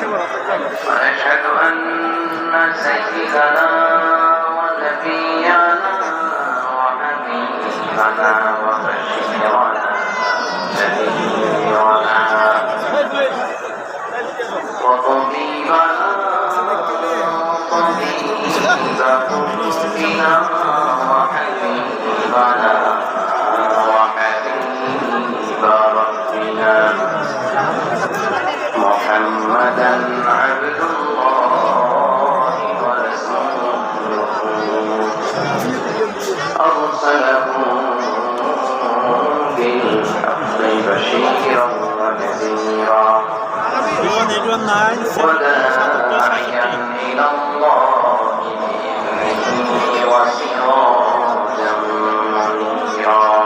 ونشهد أن سيدنا ونبينا وحبيبنا وبشيرنا نذيرنا وطبيبنا وطبيب قلوبنا وحبيبنا وحبيب ربنا محمدا عبد الله ورسوله أرسله بالحق بشيرا ونذيرا وداعيا إلى الله بإذنه وسراجا منيرا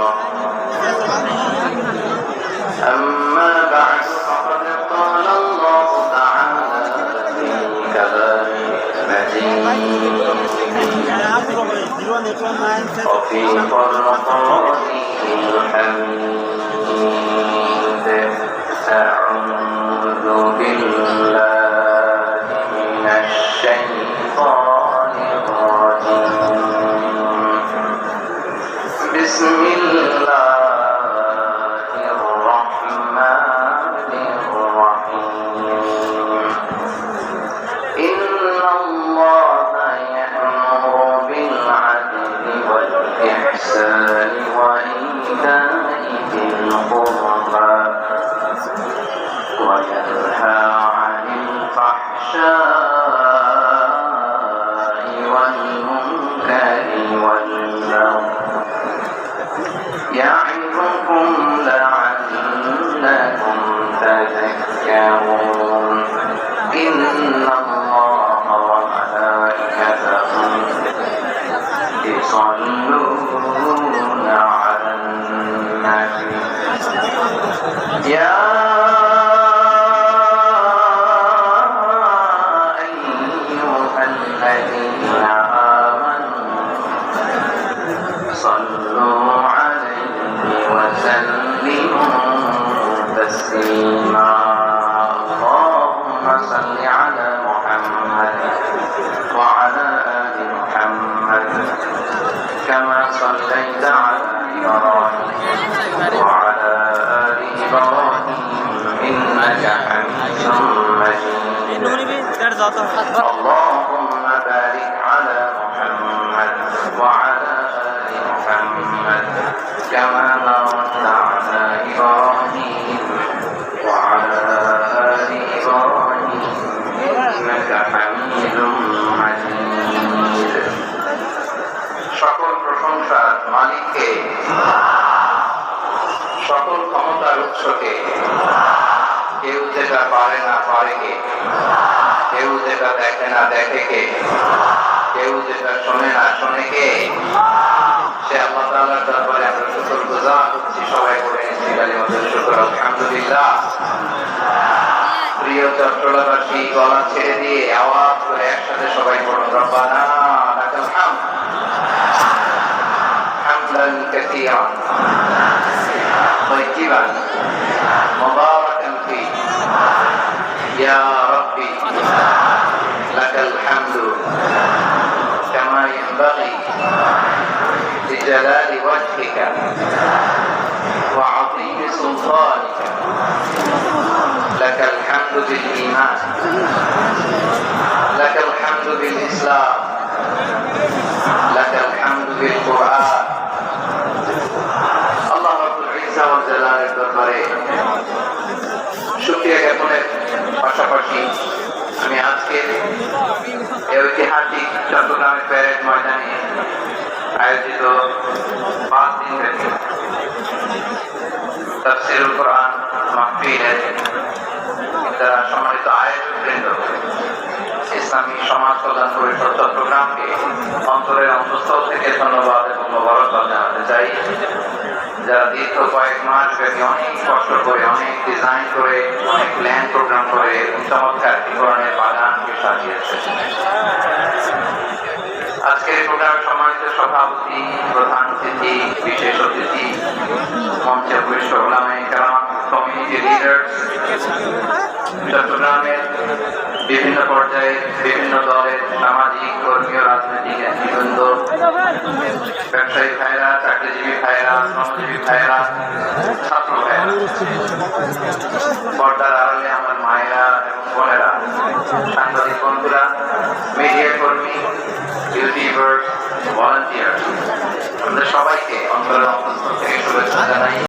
أما بعد فقد قال الله تعالى في كلامه المجيد وفي فرقاته الحميد أعوذ بالله من الشيطان الرجيم بسم الله الرحمن الرحيم إن الله يأمر بالعدل والإحسان وإيتاء ذي القربى وينهى عن الفحشاء والمنكر والبغي يعظكم لعلكم تذكرون إن الله وملائكته يصلون على النبي يا أيها الذين آمنوا صلوا عليه وسلموا تسليما اللهم صل على محمد وعلى آل محمد كما صليت على إبراهيم وعلى آل إبراهيم إنك حميد مجيد اللهم بارك على محمد وعلى آل محمد كما باركت على إبراهيم وعلى آل إبراهيم إنك حميد مجيد সকল প্রশংসা মালিককে সকল ক্ষমতার উৎসকে কেউ যেটা পারে না পারে কে কেউ যেটা দেখে না দেখে কে কেউ যেটা শোনে না শোনে কে সে আল্লাহ তাআলার দরবারে আমরা শুকরগুজার হচ্ছি সবাই করে নিচ্ছি কালিমাতুল শুকর আলহামদুলিল্লাহ প্রিয় চট্টগ্রামবাসী গলা ছেড়ে দিয়ে আওয়াজ করে একসাথে সবাই পড়ুন রব্বানা লাকাল হামদ হামদান কাসীরান طيبا مباركا فيه يا ربي لك الحمد كما ينبغي لجلال وجهك وعظيم سلطانك لك الحمد بالإيمان لك الحمد بالإسلام لك الحمد بالقرآن الله رب العزة والجلال দরবারে শুকরিয়া জ্ঞাপনের পাশাপাশি আমি আজকে এই ঐতিহাসিক চট্টগ্রামের প্যারেড ময়দানে আয়োজিত 5 দিন ব্যাপী তাফসীরুল কোরআন মাহফিলের যারা সম্মানিত আয়োজকবৃন্দ ইসলামী সমাজ কল্যাণ পরিষদ চট্টগ্রামকে অন্তরের অন্তঃস্থল থেকে ধন্যবাদ এবং মোবারকবাদ জানাতে চাই। যারা দীর্ঘ কয়েক মাস ব্যাপী অনেক কষ্ট করে অনেক ডিজাইন করে অনেক প্ল্যান প্রোগ্রাম করে চমৎকার বিবরণের বাগানকে সাজিয়েছে। আজকের প্রোগ্রামের সম্মানিত সভাপতি, প্রধান অতিথি, বিশেষ অতিথি, মঞ্চে উপবিষ্ট উলামায়ে কেরাম, কমিউনিটি লিডার্স, চট্টগ্রামের বিভিন্ন পর্যায়ে বিভিন্ন দলের সামাজিক ধর্মীয় রাজনৈতিক নেতৃবৃন্দ, ব্যবসায়ী ভাইরা, চাকরিজীবী ভাইরা, শ্রমজীবী ভাইরা, ছাত্র ভাইরা, পর্দার আড়ালে আমার মায়েরা এবং বোনেরা, সাংবাদিক বন্ধুরা, মিডিয়া কর্মী, ইউটিউবার্স, ভলান্টিয়ার,